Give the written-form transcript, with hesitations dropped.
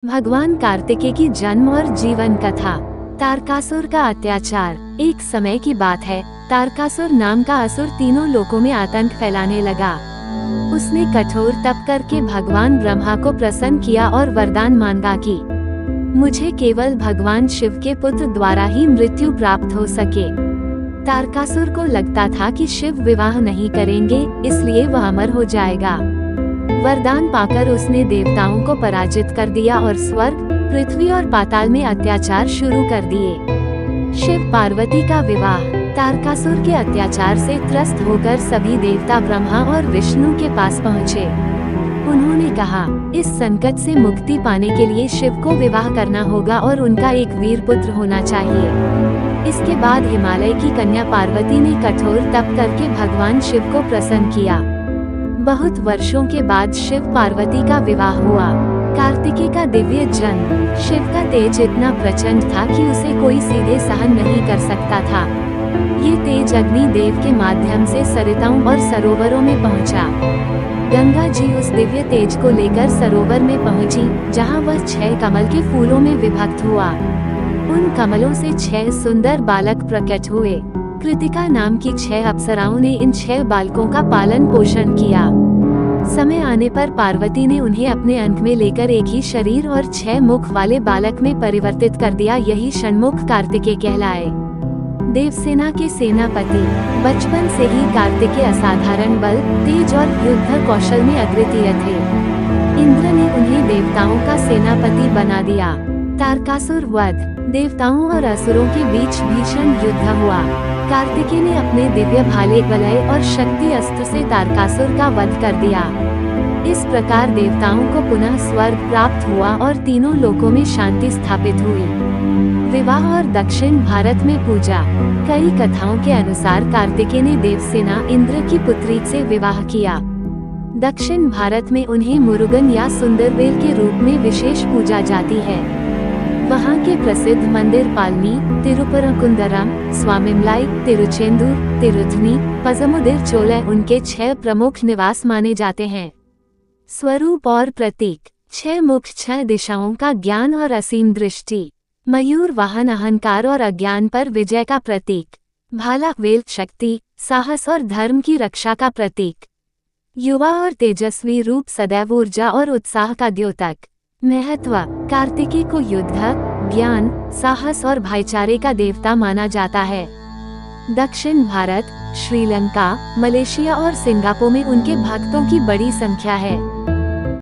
भगवान कार्तिकेय की जन्म और जीवन कथा। तारकासुर का अत्याचार। एक समय की बात है, तारकासुर नाम का असुर तीनों लोकों में आतंक फैलाने लगा। उसने कठोर तप करके भगवान ब्रह्मा को प्रसन्न किया और वरदान मांगा कि मुझे केवल भगवान शिव के पुत्र द्वारा ही मृत्यु प्राप्त हो सके। तारकासुर को लगता था कि शिव विवाह नहीं करेंगे, इसलिए वह अमर हो जाएगा। वरदान पाकर उसने देवताओं को पराजित कर दिया और स्वर्ग, पृथ्वी और पाताल में अत्याचार शुरू कर दिए। शिव पार्वती का विवाह। तारकासुर के अत्याचार से त्रस्त होकर सभी देवता ब्रह्मा और विष्णु के पास पहुँचे। उन्होंने कहा, इस संकट से मुक्ति पाने के लिए शिव को विवाह करना होगा और उनका एक वीर पुत्र होना चाहिए। इसके बाद हिमालय की कन्या पार्वती ने कठोर तप करके भगवान शिव को प्रसन्न किया। बहुत वर्षों के बाद शिव पार्वती का विवाह हुआ। कार्तिकेय का दिव्य जन्म। शिव का तेज इतना प्रचंड था कि उसे कोई सीधे सहन नहीं कर सकता था। ये तेज अग्नि देव के माध्यम से सरिताओं और सरोवरों में पहुंचा। गंगा जी उस दिव्य तेज को लेकर सरोवर में पहुंची, जहां वह 6 कमल के फूलों में विभक्त हुआ। उन कमलों से 6 सुंदर बालक प्रकट हुए। कृतिका नाम की 6 अप्सराओं ने इन 6 बालकों का पालन पोषण किया। समय आने पर पार्वती ने उन्हें अपने अंक में लेकर एक ही शरीर और 6 मुख वाले बालक में परिवर्तित कर दिया। यही षण्मुख कार्तिकेय कहलाए। देवसेना के सेनापति। बचपन से ही कार्तिकेय असाधारण बल, तेज और युद्ध कौशल में अद्वितीय थे। इंद्र ने उन्हें देवताओं का सेनापति बना दिया। तारकासुर वध। देवताओं और असुरों के बीच भीषण युद्ध हुआ। कार्तिकेय ने अपने दिव्य भाले वलय और शक्ति अस्त्र से तारकासुर का वध कर दिया। इस प्रकार देवताओं को पुनः स्वर्ग प्राप्त हुआ और तीनों लोकों में शांति स्थापित हुई। विवाह और दक्षिण भारत में पूजा। कई कथाओं के अनुसार कार्तिकेय ने देवसेना इंद्र की पुत्री से विवाह किया। दक्षिण भारत में उन्हें मुरुगन या सुंदरवेल के रूप में विशेष पूजा जाती है। वहाँ के प्रसिद्ध मंदिर पालनी, तिरुपरकुंदरम, स्वामिमलाई, तिरुचेंदूर, तिरुथनी, पजमुदिर चोलय उनके 6 प्रमुख निवास माने जाते हैं। स्वरूप और प्रतीक। 6 मुख, 6 दिशाओं का ज्ञान और असीम दृष्टि। मयूर वाहन अहंकार और अज्ञान पर विजय का प्रतीक। भाला वेल शक्ति, साहस और धर्म की रक्षा का प्रतीक। युवा और तेजस्वी रूप सदैव ऊर्जा और उत्साह का द्योतक। महत्व। कार्तिकेय को युद्ध, ज्ञान, साहस और भाईचारे का देवता माना जाता है। दक्षिण भारत, श्रीलंका, मलेशिया और सिंगापुर में उनके भक्तों की बड़ी संख्या है।